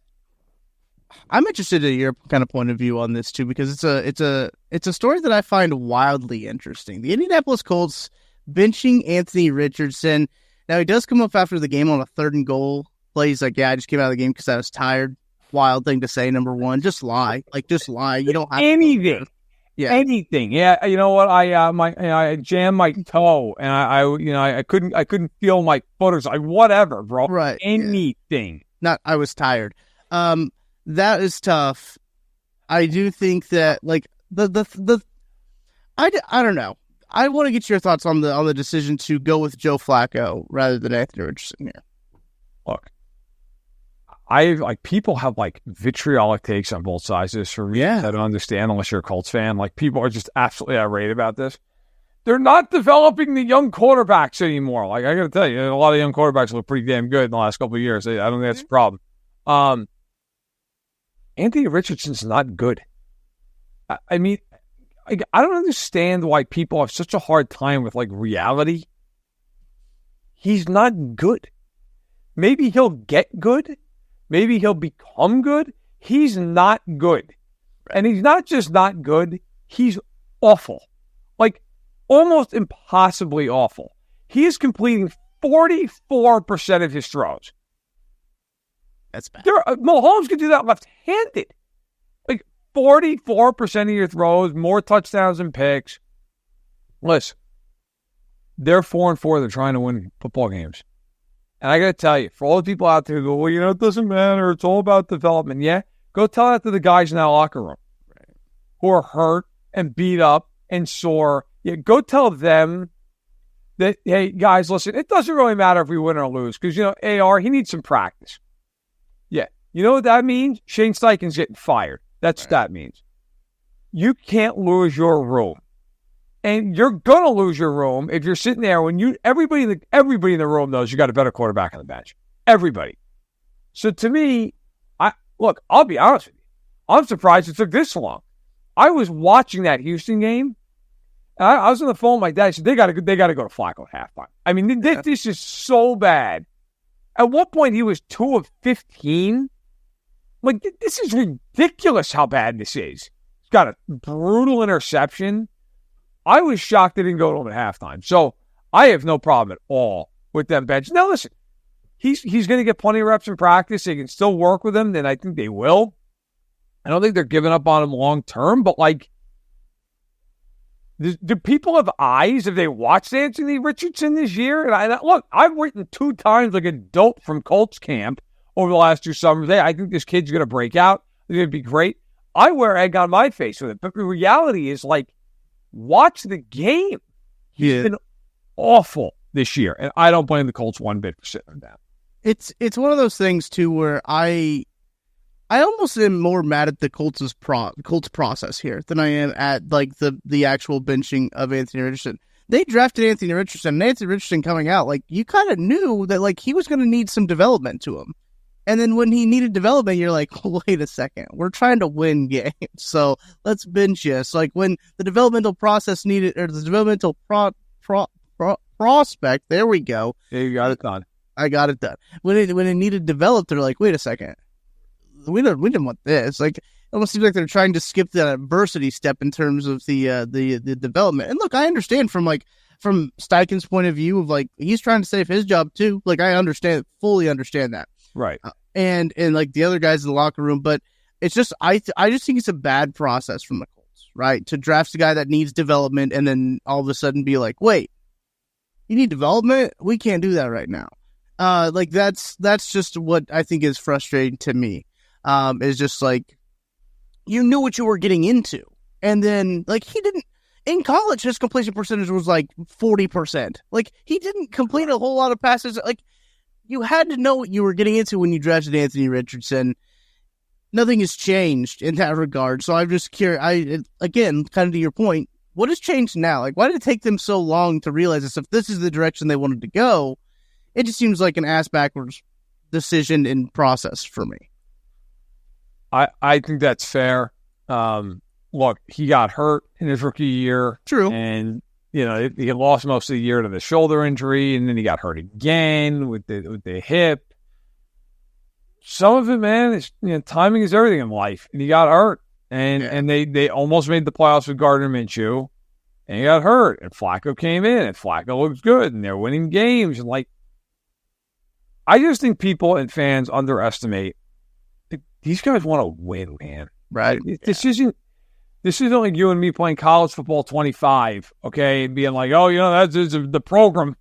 I'm interested in your kind of point of view on this too, because it's a story that I find wildly interesting. The Indianapolis Colts benching Anthony Richardson. Now, he does come up after the game on a 3rd and goal play. He's like, yeah, I just came out of the game because I was tired. Wild thing to say, number one. Just lie. Like, just lie. You don't have anything. Yeah. Anything. Yeah. You know what? I jammed my toe and I couldn't feel my foot. It was like, whatever, bro. Right. Anything. Yeah. I was tired. That is tough. I do think that, like, I don't know. I want to get your thoughts on the decision to go with Joe Flacco rather than Anthony Richardson here. Look, people have vitriolic takes on both sides of this for me. I don't understand unless you're a Colts fan. Like, people are just absolutely irate about this. They're not developing the young quarterbacks anymore. Like, I got to tell you, a lot of young quarterbacks look pretty damn good in the last couple of years. I don't think that's a problem. Anthony Richardson's not good. I mean, I don't understand why people have such a hard time with reality. He's not good. Maybe he'll get good. Maybe he'll become good. He's not good. And he's not just not good, he's awful. Almost impossibly awful. He is completing 44% of his throws. That's bad. Mahomes can do that left-handed. 44% of your throws, more touchdowns than picks. Listen, they're 4-4. They're trying to win football games. And I got to tell you, for all the people out there who go, well, it doesn't matter. It's all about development. Yeah, go tell that to the guys in that locker room who are hurt and beat up and sore. Yeah, go tell them that, hey, guys, listen, it doesn't really matter if we win or lose because, AR, he needs some practice. Yeah, you know what that means? Shane Steichen's getting fired. That's what that means. You can't lose your room. And you're going to lose your room if you're sitting there when everybody in the room knows you got a better quarterback on the bench. Everybody. So to me, I'll be honest with you. I'm surprised it took this long. I was watching that Houston game. And I was on the phone with my dad. I said, they got to go to Flacco at halftime. I mean, this is so bad. At one point, he was 2 of 15. This is ridiculous how bad this is. He's got a brutal interception. I was shocked they didn't go to him at halftime. So I have no problem at all with them bench. Now, listen, he's going to get plenty of reps in practice. They can still work with him, then I think they will. I don't think they're giving up on him long term, but do people have eyes if they watched Anthony Richardson this year? And I've written 2 times like a dope from Colts camp over the last 2 summers. Hey, I think this kid's going to break out. It's going to be great. I wear egg on my face with it. But the reality is, watch the game. He's been awful this year. And I don't blame the Colts one bit for sitting him down. It's one of those things, too, where I almost am more mad at the Colts process here than I am at the actual benching of Anthony Richardson. They drafted Anthony Richardson, and Anthony Richardson coming out, you kind of knew that he was going to need some development to him. And then when he needed development, you're like, wait a second, we're trying to win games, so let's bench you. So when the developmental process needed, or the developmental prospect, there we go. Yeah, you got it done. I got it done. When it needed developed, they're like, wait a second, we didn't want this. It almost seems like they're trying to skip that adversity step in terms of the development. And look, I understand from Steichen's point of view of he's trying to save his job too. I fully understand that. Right. and like the other guys in the locker room. But it's just I just think it's a bad process from the Colts, right? To draft a guy that needs development and then all of a sudden be like, wait, you need development? We can't do that right now. Like that's just what I think is frustrating to me. Is just like you knew what you were getting into, and then like he didn't. In college, his completion percentage was like 40%. Like he didn't complete a whole lot of passes. Like you had to know what you were getting into when you drafted Anthony Richardson. Nothing has changed in that regard. So I'm just curious. Again, kind of to your point, what has changed now? Like, why did it take them so long to realize this? If this is the direction they wanted to go, it just seems like an ass backwards decision in process for me. I think that's fair. Look, he got hurt in his rookie year. True. And, he lost most of the year to the shoulder injury, and then he got hurt again with the hip. Some of it, man, is timing is everything in life. And he got hurt. And they almost made the playoffs with Gardner Minshew, and he got hurt. And Flacco came in, and Flacco looks good, and they're winning games. And, I just think people and fans underestimate these guys want to win, man. Right. This isn't like you and me playing college football 25, okay, and being like, oh, that's the program.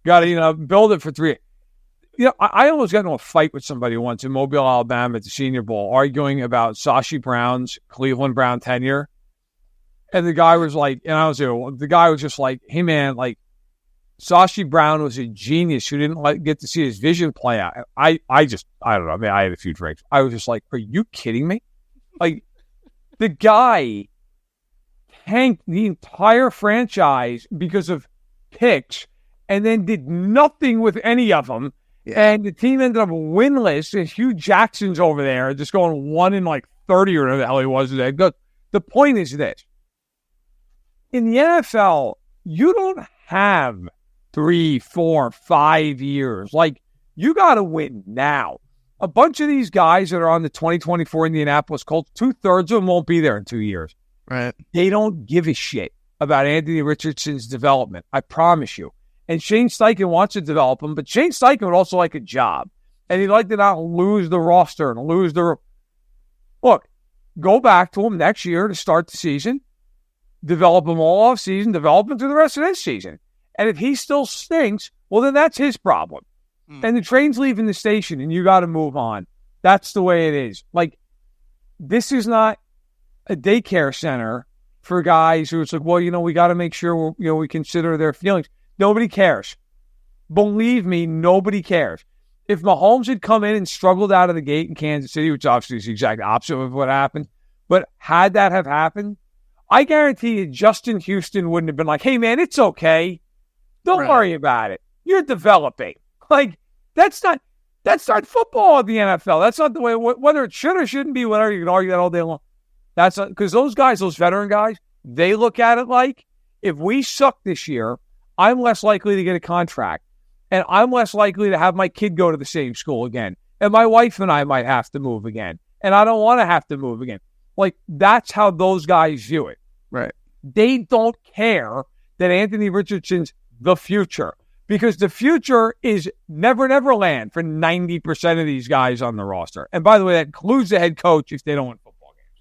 Got to, build it for 3. I almost got into a fight with somebody once in Mobile, Alabama at the Senior Bowl, arguing about Sashi Brown's Cleveland Brown tenure. And the guy was like, the guy was just like, hey, man, Sashi Brown was a genius who didn't get to see his vision play out. I don't know. I mean, I had a few drinks. I was just like, are you kidding me? The guy tanked the entire franchise because of picks and then did nothing with any of them. Yeah. And the team ended up winless. And Hugh Jackson's over there just going 1-30 or whatever the hell he was today. The point is this. In the NFL, you don't have 3, 4, 5 years. You got to win now. A bunch of these guys that are on the 2024 Indianapolis Colts, 2/3 of them won't be there in 2 years. Right. They don't give a shit about Anthony Richardson's development. I promise you. And Shane Steichen wants to develop him, but Shane Steichen would also like a job. And he'd like to not lose the roster and lose the... Look, go back to him next year to start the season, develop him all off season, develop him through the rest of this season. And if he still stinks, well, then that's his problem. And the train's leaving the station, and you got to move on. That's the way it is. This is not a daycare center for guys who it's like, well, we got to make sure we consider their feelings. Nobody cares. Believe me, nobody cares. If Mahomes had come in and struggled out of the gate in Kansas City, which obviously is the exact opposite of what happened, but had that have happened, I guarantee you Justin Houston wouldn't have been like, hey, man, it's okay. Don't worry about it. You're developing. That's not football in the NFL. That's not the way, whether it should or shouldn't be, whatever, you can argue that all day long. That's not, because those guys, those veteran guys, they look at it like, if we suck this year, I'm less likely to get a contract, and I'm less likely to have my kid go to the same school again, and my wife and I might have to move again, and I don't want to have to move again. That's how those guys view it. Right. They don't care that Anthony Richardson's the future. Because the future is never, never land for 90% of these guys on the roster. And by the way, that includes the head coach if they don't win football games.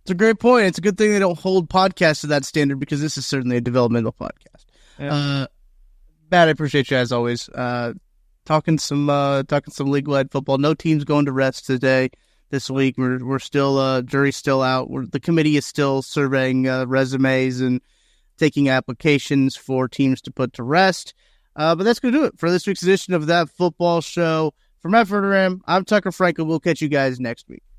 It's a great point. It's a good thing they don't hold podcasts to that standard because this is certainly a developmental podcast. Yeah. Matt, I appreciate you as always. Talking some league-wide football. No teams going to rest this week. We're still jury's still out. The committee is still surveying resumes and taking applications for teams to put to rest. But that's going to do it for this week's edition of That Football Show. For Matt Verderame, I'm Tucker Franklin. We'll catch you guys next week.